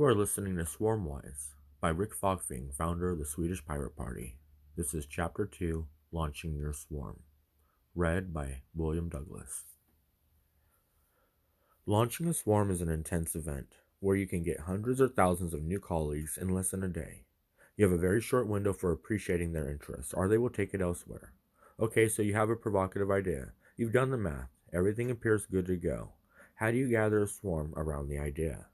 You are listening to Swarmwise by Rick Falkvinge, founder of the Swedish Pirate Party. This is Chapter 2, Launching Your Swarm, read by William Douglas. Launching a swarm is an intense event where you can get hundreds or thousands of new colleagues in less than a day. You have a very short window for appreciating their interest, or they will take it elsewhere. Okay, so you have a provocative idea. You've done the math. Everything appears good to go. How do you gather a swarm around the idea?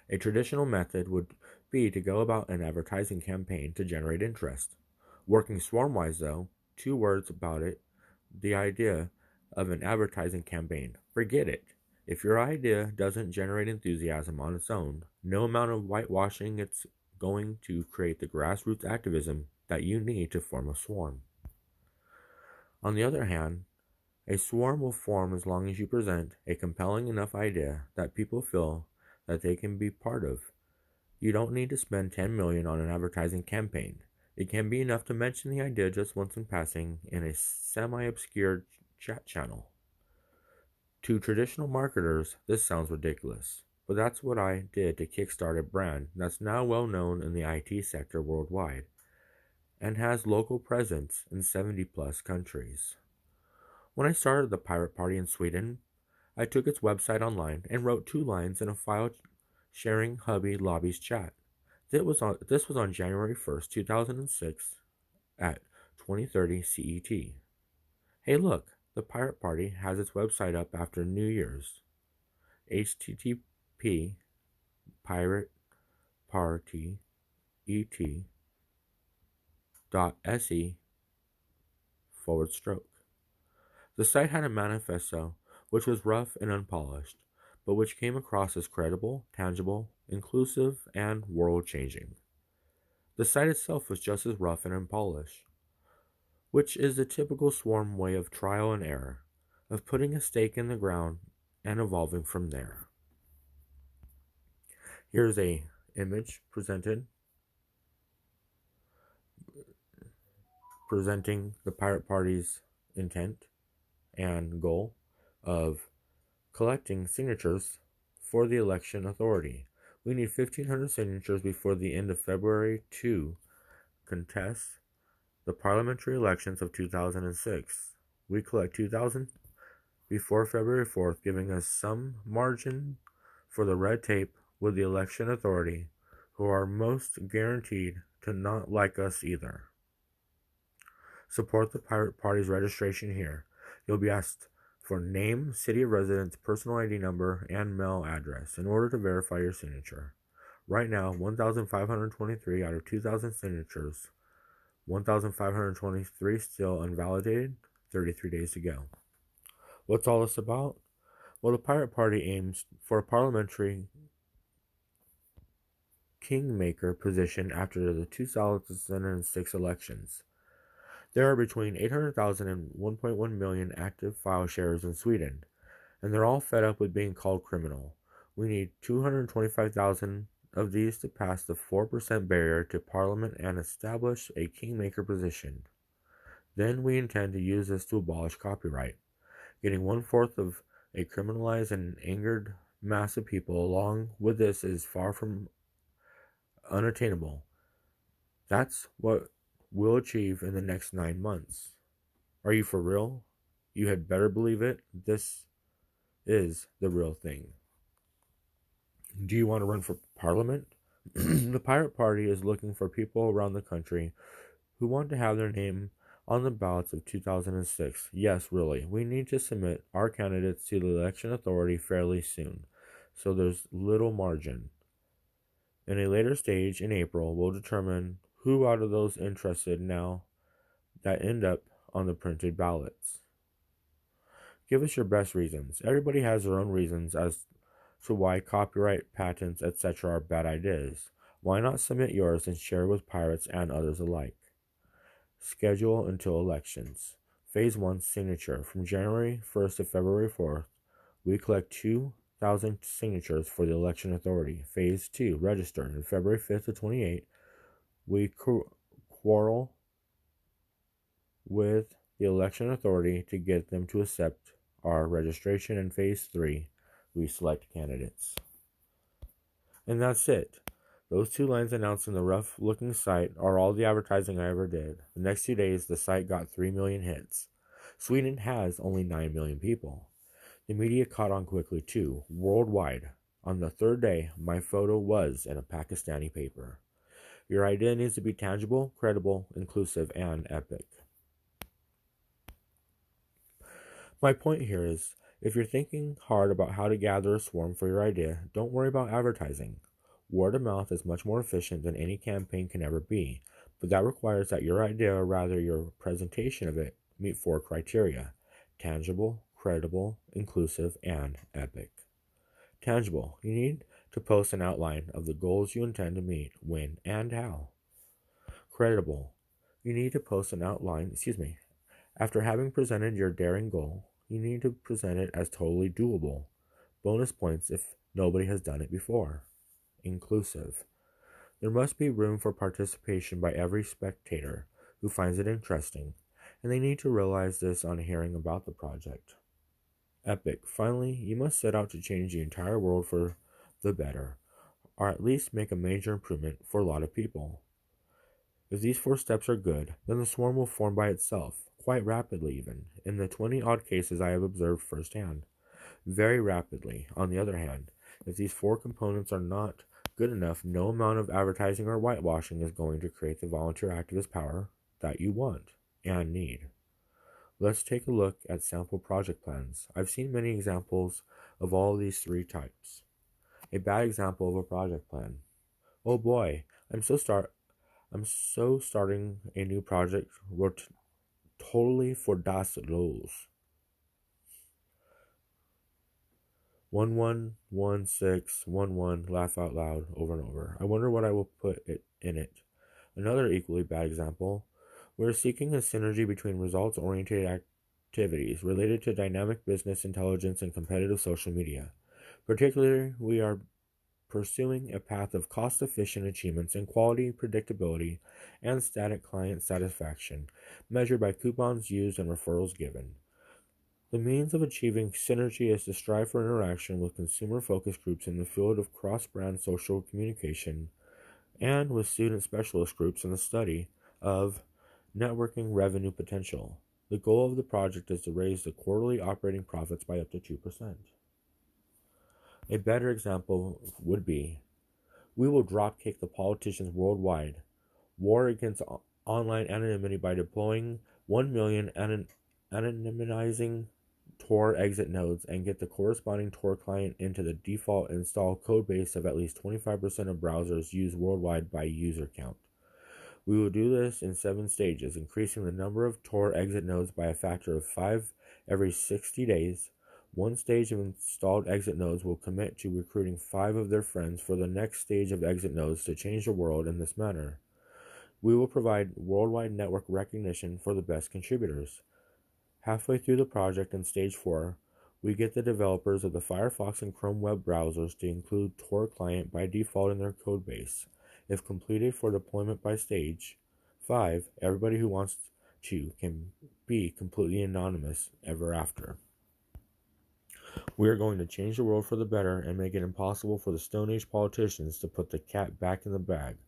A traditional method would be to go about an advertising campaign to generate interest. Working Swarmwise, though, 2 words about it, the idea of an advertising campaign. Forget it. If your idea doesn't generate enthusiasm on its own, no amount of whitewashing it's going to create the grassroots activism that you need to form a swarm. On the other hand, a swarm will form as long as you present a compelling enough idea that people feel that they can be part of. You don't need to spend $10 million on an advertising campaign. It can be enough to mention the idea just once in passing in a semi-obscure chat channel. To traditional marketers, this sounds ridiculous, but that's what I did to kickstart a brand that's now well known in the IT sector worldwide and has local presence in 70 plus countries. When I started the Pirate Party in Sweden, I took its website online and wrote 2 lines in a file-sharing Hubby Lobby's chat. This was on January 1st, 2006 at 20:30 CET. Hey look, the Pirate Party has its website up after New Year's. http piratepartyet.se/. The site had a manifesto which was rough and unpolished, but which came across as credible, tangible, inclusive, and world-changing. The site itself was just as rough and unpolished, which is the typical swarm way of trial and error, of putting a stake in the ground and evolving from there. Here's a image presenting the Pirate Party's intent and goal of collecting signatures for the election authority. We need 1,500 signatures before the end of February to contest the parliamentary elections of 2006. We collect 2,000 before February 4th, giving us some margin for the red tape with the election authority, who are most guaranteed to not like us either. Support the Pirate Party's registration here. You'll be asked for name, city of residence, personal ID number, and mail address in order to verify your signature. Right now, 1,523 out of 2,000 signatures, 1,523 still unvalidated, 33 days to go. What's all this about? Well, the Pirate Party aims for a parliamentary kingmaker position after the 2006 elections. There are between 800,000 and 1.1 million active file sharers in Sweden, and they're all fed up with being called criminal. We need 225,000 of these to pass the 4% barrier to Parliament and establish a kingmaker position. Then we intend to use this to abolish copyright. Getting 1/4 of a criminalized and angered mass of people along with this is far from unattainable. That's what we'll achieve in the next 9 months. Are you for real? You had better believe it. This is the real thing. Do you want to run for parliament? The Pirate Party is looking for people around the country who want to have their name on the ballots of 2006. Yes, really. We need to submit our candidates to the election authority fairly soon, so there's little margin. In a later stage, in April, we'll determine who out of those interested now that end up on the printed ballots. Give us your best reasons. Everybody has their own reasons as to why copyright, patents, etc. are bad ideas. Why not submit yours and share with pirates and others alike? Schedule until elections. Phase 1 signature. From January 1st to February 4th, we collect 2,000 signatures for the election authority. Phase 2 register. On February 5th to 28th, we quarrel with the election authority to get them to accept our registration. In Phase 3, we select candidates. And that's it. Those 2 lines announcing the rough-looking site are all the advertising I ever did. The next 2 days, the site got 3 million hits. Sweden has only 9 million people. The media caught on quickly, too, worldwide. On the 3rd day, my photo was in a Pakistani paper. Your idea needs to be tangible, credible, inclusive, and epic. My point here is, if you're thinking hard about how to gather a swarm for your idea, don't worry about advertising. Word of mouth is much more efficient than any campaign can ever be, but that requires that your idea, or rather your presentation of it, meet 4 criteria: tangible, credible, inclusive, and epic. Tangible. You need to post an outline of the goals you intend to meet, when, and how. Credible. You need to post an outline, after having presented your daring goal, you need to present it as totally doable. Bonus points if nobody has done it before. Inclusive. There must be room for participation by every spectator who finds it interesting, and they need to realize this on hearing about the project. Epic. Finally, you must set out to change the entire world for the better, or at least make a major improvement for a lot of people. If these 4 steps are good, then the swarm will form by itself, quite rapidly even, in the 20-odd cases I have observed firsthand. Very rapidly. On the other hand, if these 4 components are not good enough, no amount of advertising or whitewashing is going to create the volunteer activist power that you want and need. Let's take a look at sample project plans. I've seen many examples of all these 3 types. A bad example of a project plan. Oh boy, I'm so starting a new project totally for das Los. 111611 laugh out loud over and over. I wonder what I will put in it. Another equally bad example. We're seeking a synergy between results-oriented activities related to dynamic business intelligence and competitive social media. Particularly, we are pursuing a path of cost-efficient achievements in quality, predictability, and static client satisfaction, measured by coupons used and referrals given. The means of achieving synergy is to strive for interaction with consumer focus groups in the field of cross-brand social communication and with student specialist groups in the study of networking revenue potential. The goal of the project is to raise the quarterly operating profits by up to 2%. A better example would be, we will dropkick the politicians worldwide, war against online anonymity by deploying 1 million anonymizing Tor exit nodes and get the corresponding Tor client into the default install codebase of at least 25% of browsers used worldwide by user count. We will do this in 7 stages, increasing the number of Tor exit nodes by a factor of 5 every 60 days. 1 stage of installed exit nodes will commit to recruiting 5 of their friends for the next stage of exit nodes to change the world in this manner. We will provide worldwide network recognition for the best contributors. Halfway through the project in Stage 4, we get the developers of the Firefox and Chrome web browsers to include Tor client by default in their codebase. If completed for deployment by Stage 5, everybody who wants to can be completely anonymous ever after. We are going to change the world for the better and make it impossible for the Stone Age politicians to put the cat back in the bag.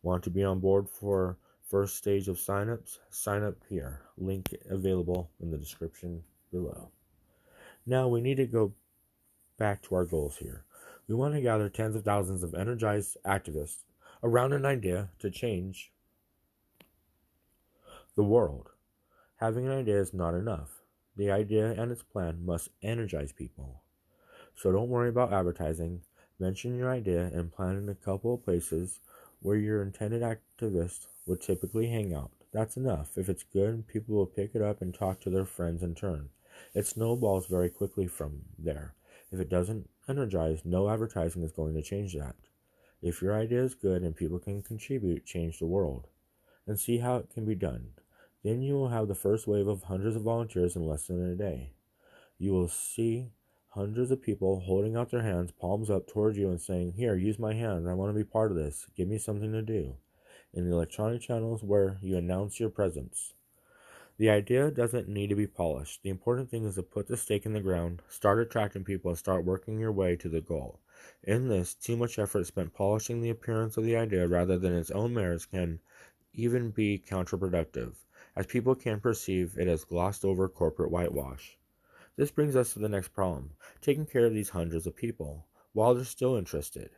Want to be on board for first stage of signups? Sign up here. Link available in the description below. Now we need to go back to our goals here. We want to gather tens of thousands of energized activists around an idea to change the world. Having an idea is not enough. The idea and its plan must energize people. So don't worry about advertising. Mention your idea and plan in a couple of places where your intended activist would typically hang out. That's enough. If it's good, people will pick it up and talk to their friends in turn. It snowballs very quickly from there. If it doesn't energize, no advertising is going to change that. If your idea is good and people can contribute, change the world. And see how it can be done. Then you will have the first wave of hundreds of volunteers in less than a day. You will see hundreds of people holding out their hands, palms up towards you and saying, "Here, use my hands. I want to be part of this. Give me something to do." In the electronic channels where you announce your presence. The idea doesn't need to be polished. The important thing is to put the stake in the ground, start attracting people, and start working your way to the goal. In this, too much effort spent polishing the appearance of the idea rather than its own merits can even be counterproductive, as people can perceive it as glossed over corporate whitewash. This brings us to the next problem, taking care of these hundreds of people, while they're still interested.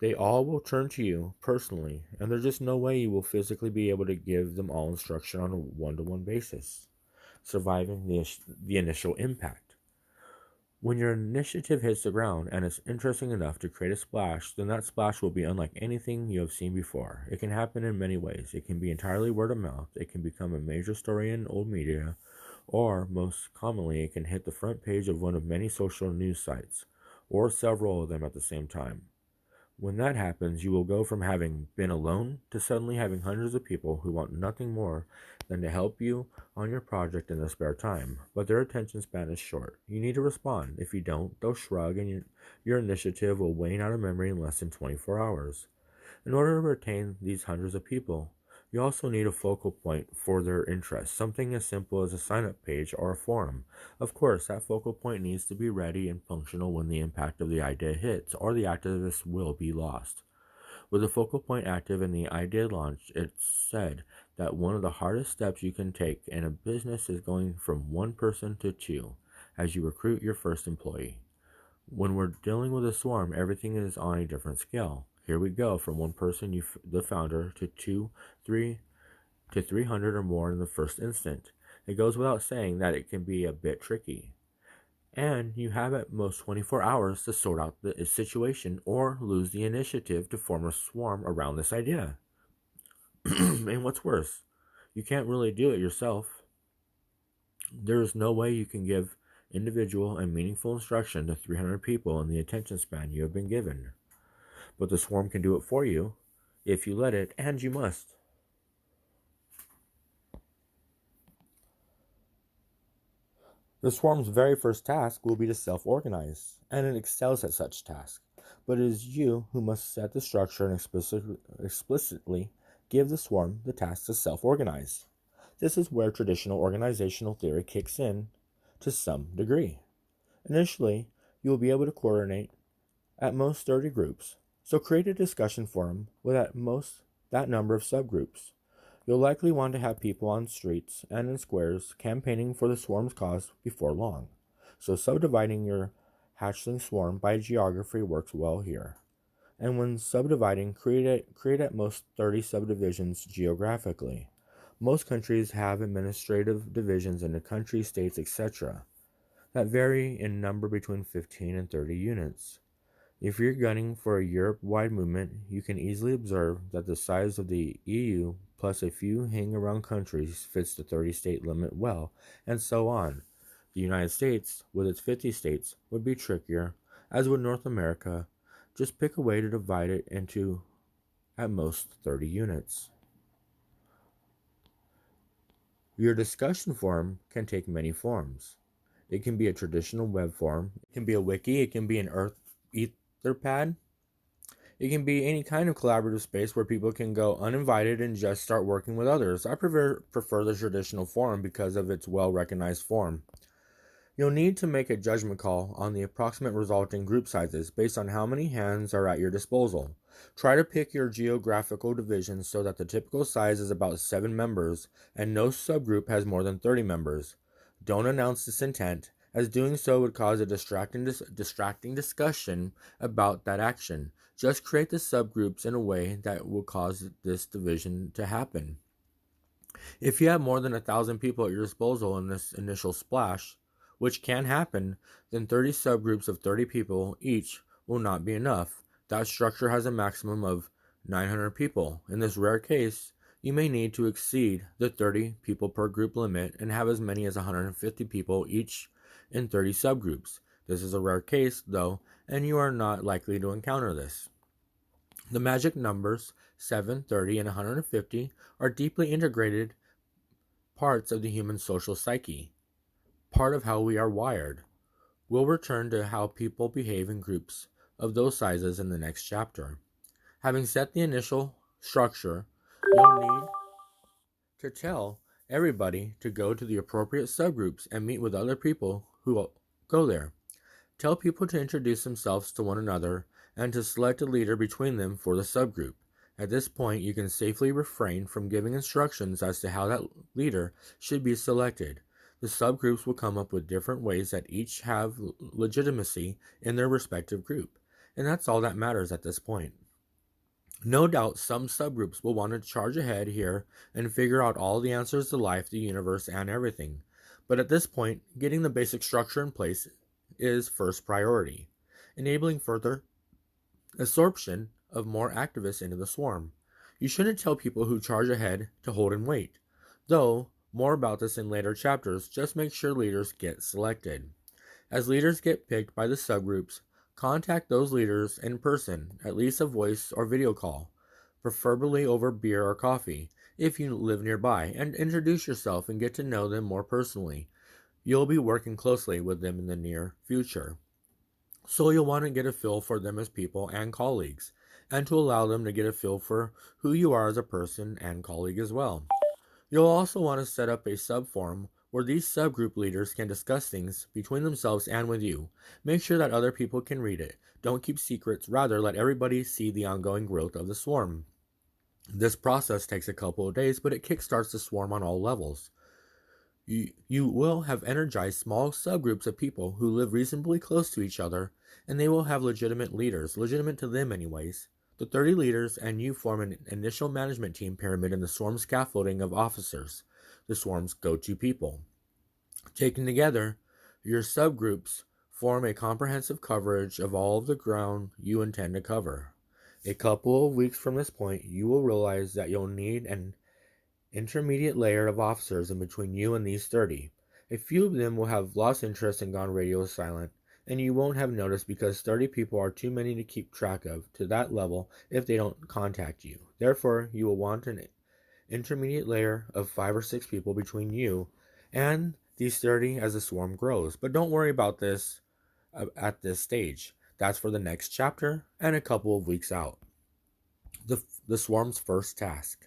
They all will turn to you personally, and there's just no way you will physically be able to give them all instruction on a one-to-one basis, surviving the initial impact. When your initiative hits the ground and it's interesting enough to create a splash, then that splash will be unlike anything you have seen before. It can happen in many ways. It can be entirely word of mouth, it can become a major story in old media, or most commonly, it can hit the front page of one of many social news sites, or several of them at the same time. When that happens, you will go from having been alone to suddenly having hundreds of people who want nothing more than to help you on your project in their spare time, but their attention span is short. You need to respond. If you don't, they'll shrug and your initiative will wane out of memory in less than 24 hours. In order to retain these hundreds of people, you also need a focal point for their interest, something as simple as a sign-up page or a forum. Of course, that focal point needs to be ready and functional when the impact of the idea hits, or the activist will be lost. With the focal point active and the idea launched, it's said that one of the hardest steps you can take in a business is going from one person to two, as you recruit your first employee. When we're dealing with a swarm, everything is on a different scale. Here we go from one person, the founder, to 3 to 300 or more in the first instant. It goes without saying that it can be a bit tricky. And you have at most 24 hours to sort out the situation or lose the initiative to form a swarm around this idea. And what's worse, you can't really do it yourself. There is no way you can give individual and meaningful instruction to 300 people in the attention span you have been given. But the swarm can do it for you, if you let it, and you must. The swarm's very first task will be to self-organize, and it excels at such tasks. But it is you who must set the structure and explicitly give the swarm the task to self-organize. This is where traditional organizational theory kicks in to some degree. Initially, you will be able to coordinate at most 30 groups, so create a discussion forum with at most that number of subgroups. You'll likely want to have people on streets and in squares campaigning for the swarm's cause before long, so subdividing your hatchling swarm by geography works well here. And when subdividing, create at most 30 subdivisions geographically. Most countries have administrative divisions into countries, states, etc. that vary in number between 15 and 30 units. If you're gunning for a Europe-wide movement, you can easily observe that the size of the EU plus a few hang-around countries fits the 30-state limit well, and so on. The United States, with its 50 states, would be trickier, as would North America. Just pick a way to divide it into, at most, 30 units. Your discussion forum can take many forms. It can be a traditional web forum, it can be a wiki, it can be an Etherpad. It can be any kind of collaborative space where people can go uninvited and just start working with others. I prefer the traditional forum because of its well-recognized form. You'll need to make a judgment call on the approximate resulting group sizes based on how many hands are at your disposal. Try to pick your geographical division so that the typical size is about 7 members and no subgroup has more than 30 members. Don't announce this intent, as doing so would cause a distracting discussion about that action. Just create the subgroups in a way that will cause this division to happen. If you have more than 1,000 people at your disposal in this initial splash, which can happen, then 30 subgroups of 30 people each will not be enough. That structure has a maximum of 900 people. In this rare case, you may need to exceed the 30 people per group limit and have as many as 150 people each in 30 subgroups. This is a rare case, though, and you are not likely to encounter this. The magic numbers 7, 30, and 150 are deeply integrated parts of the human social psyche, part of how we are wired. We'll return to how people behave in groups of those sizes in the next chapter. Having set the initial structure, you'll need to tell everybody to go to the appropriate subgroups and meet with other people who will go there. Tell people to introduce themselves to one another and to select a leader between them for the subgroup. At this point, you can safely refrain from giving instructions as to how that leader should be selected. The subgroups will come up with different ways that each have legitimacy in their respective group, and that's all that matters at this point. No doubt some subgroups will want to charge ahead here and figure out all the answers to life, the universe, and everything. But at this point, getting the basic structure in place is first priority, enabling further absorption of more activists into the swarm. You shouldn't tell people who charge ahead to hold and wait, though more about this in later chapters. Just make sure leaders get selected. As leaders get picked by the subgroups, contact those leaders in person, at least a voice or video call, preferably over beer or coffee, if you live nearby, and introduce yourself and get to know them more personally. You'll be working closely with them in the near future, so you'll want to get a feel for them as people and colleagues, and to allow them to get a feel for who you are as a person and colleague as well. You'll also want to set up a subforum where these subgroup leaders can discuss things between themselves and with you. Make sure that other people can read it. Don't keep secrets, rather let everybody see the ongoing growth of the swarm. This process takes a couple of days, but it kickstarts the swarm on all levels. You will have energized small subgroups of people who live reasonably close to each other, and they will have legitimate leaders, legitimate to them anyways. The 30 leaders and you form an initial management team pyramid in the swarm scaffolding of officers, the swarm's go-to people. Taken together, your subgroups form a comprehensive coverage of all of the ground you intend to cover. A couple of weeks from this point, you will realize that you'll need an intermediate layer of officers in between you and these 30. A few of them will have lost interest and gone radio silent, and you won't have noticed because 30 people are too many to keep track of to that level if they don't contact you. Therefore, you will want an intermediate layer of 5 or 6 people between you and these 30 as the swarm grows. But don't worry about this at this stage. That's for the next chapter and a couple of weeks out. The swarm's first task.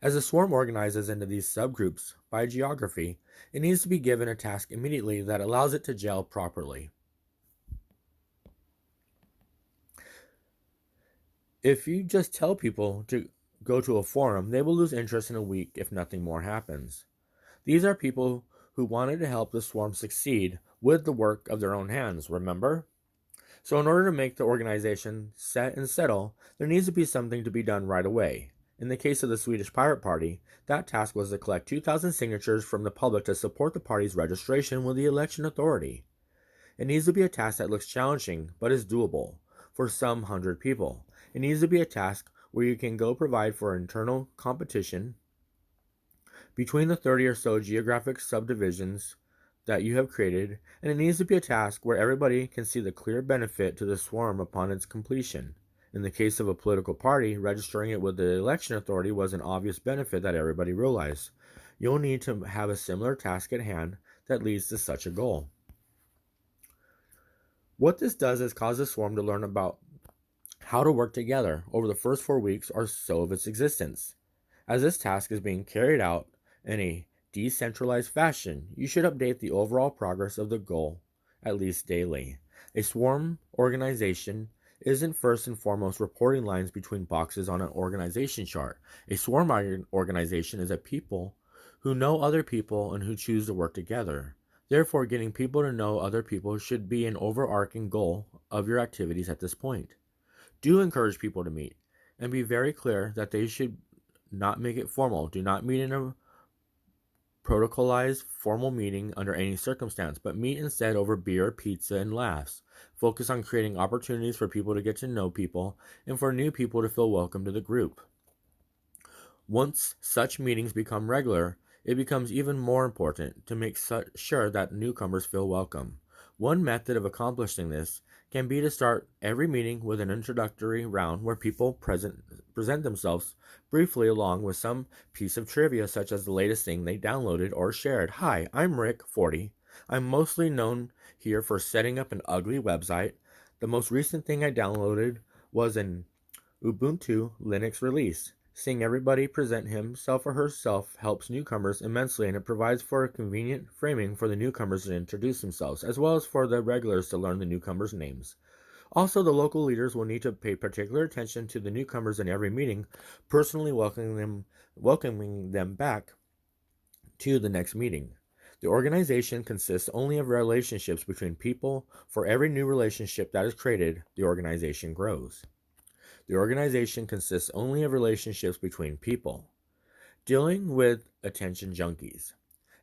As the swarm organizes into these subgroups by geography, it needs to be given a task immediately that allows it to gel properly. If you just tell people to go to a forum, they will lose interest in a week if nothing more happens. These are people who wanted to help the swarm succeed with the work of their own hands, remember? So in order to make the organization set and settle, there needs to be something to be done right away. In the case of the Swedish Pirate Party, that task was to collect 2,000 signatures from the public to support the party's registration with the election authority. It needs to be a task that looks challenging, but is doable for some 100 people. It needs to be a task where you can go provide for internal competition between the 30 or so geographic subdivisions that you have created, and it needs to be a task where everybody can see the clear benefit to the swarm upon its completion. In the case of a political party, registering it with the election authority was an obvious benefit that everybody realized. You'll need to have a similar task at hand that leads to such a goal. What this does is cause the swarm to learn about how to work together over the first 4 weeks or so of its existence. As this task is being carried out in a decentralized fashion, you should update the overall progress of the goal at least daily. A swarm organization isn't first and foremost reporting lines between boxes on an organization chart. A swarm organization is a people who know other people and who choose to work together. Therefore, getting people to know other people should be an overarching goal of your activities at this point. Do encourage people to meet, and be very clear that they should not make it formal. Do not meet in a protocolized formal meeting under any circumstance, but meet instead over beer, pizza, and laughs. Focus on creating opportunities for people to get to know people and for new people to feel welcome to the group. Once such meetings become regular, it becomes even more important to make sure that newcomers feel welcome. One method of accomplishing this can be to start every meeting with an introductory round where people present themselves briefly along with some piece of trivia such as the latest thing they downloaded or shared. Hi, I'm Rick, 40. I'm mostly known here for setting up an ugly website. The most recent thing I downloaded was an Ubuntu Linux release. Seeing everybody present himself or herself helps newcomers immensely, and it provides for a convenient framing for the newcomers to introduce themselves, as well as for the regulars to learn the newcomers' names. Also, the local leaders will need to pay particular attention to the newcomers in every meeting, personally welcoming them back to the next meeting. The organization consists only of relationships between people. For every new relationship that is created, the organization grows. The organization consists only of relationships between people. Dealing with attention junkies.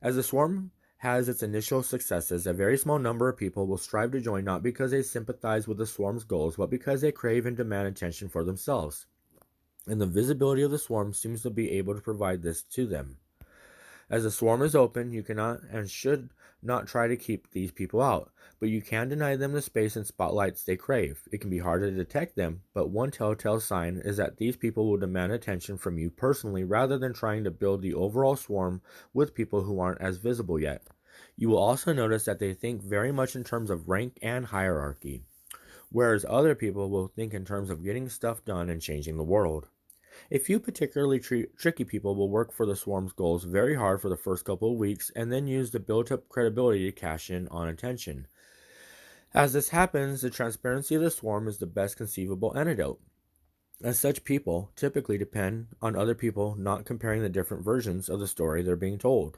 As the swarm has its initial successes, a very small number of people will strive to join not because they sympathize with the swarm's goals, but because they crave and demand attention for themselves. And the visibility of the swarm seems to be able to provide this to them. As the swarm is open, you cannot and should not try to keep these people out, but you can deny them the space and spotlights they crave. It can be hard to detect them, but one telltale sign is that these people will demand attention from you personally rather than trying to build the overall swarm with people who aren't as visible yet. You will also notice that they think very much in terms of rank and hierarchy, whereas other people will think in terms of getting stuff done and changing the world. A few particularly tricky people will work for the swarm's goals very hard for the first couple of weeks and then use the built-up credibility to cash in on attention. As this happens, the transparency of the swarm is the best conceivable antidote, as such people typically depend on other people not comparing the different versions of the story they're being told.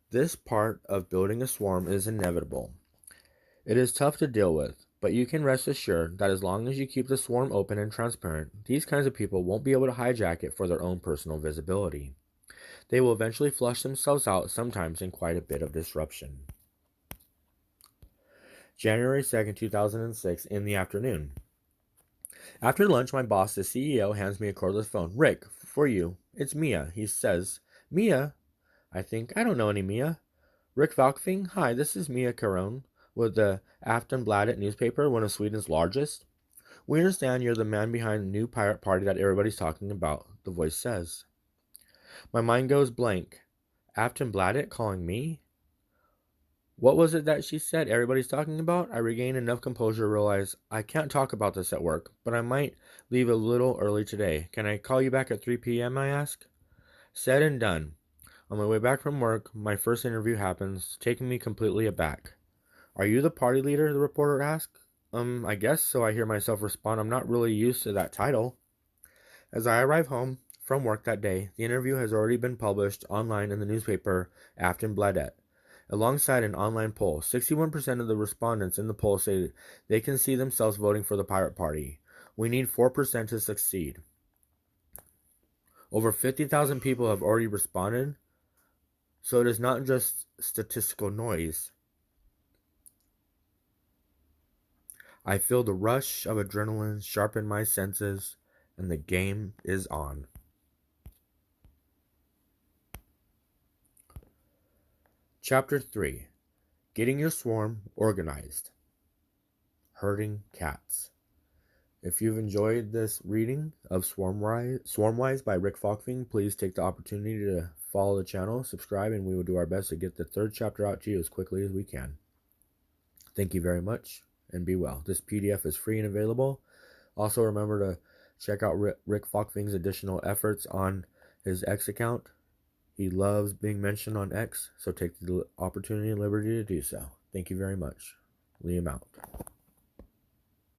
This part of building a swarm is inevitable. It is tough to deal with, but you can rest assured that as long as you keep the swarm open and transparent, these kinds of people won't be able to hijack it for their own personal visibility. They will eventually flush themselves out, sometimes in quite a bit of disruption. January 2nd, 2006, in the afternoon. After lunch, my boss, the CEO, hands me a cordless phone. "Rick, for you. It's Mia," he says. "Mia?" I think. "I don't know any Mia." "Rick Falkvinge? Hi, this is Mia Caron with the Aftonbladet newspaper, one of Sweden's largest. We understand you're the man behind the new pirate party that everybody's talking about," the voice says. My mind goes blank. Aftonbladet calling me? What was it that she said everybody's talking about? I regain enough composure to realize I can't talk about this at work, but I might leave a little early today. "Can I call you back at 3 p.m., I ask. Said and done. On my way back from work, my first interview happens, taking me completely aback. "Are you the party leader?" the reporter asks. I guess so," I hear myself respond. "I'm not really used to that title." As I arrive home from work that day, the interview has already been published online in the newspaper Aftonbladet, alongside an online poll. 61% of the respondents in the poll say they can see themselves voting for the Pirate Party. We need 4% to succeed. Over 50,000 people have already responded, so it is not just statistical noise. I feel the rush of adrenaline sharpen my senses, and the game is on. Chapter 3. Getting your swarm organized. Herding cats. If you've enjoyed this reading of Swarmwise by Rick Falkvinge, please take the opportunity to follow the channel, subscribe, and we will do our best to get the third chapter out to you as quickly as we can. Thank you very much, and be well. This PDF is free and available. Also, remember to check out Rick Falkvinge's additional efforts on his X account. He loves being mentioned on X, so take the opportunity and liberty to do so. Thank you very much. Liam out.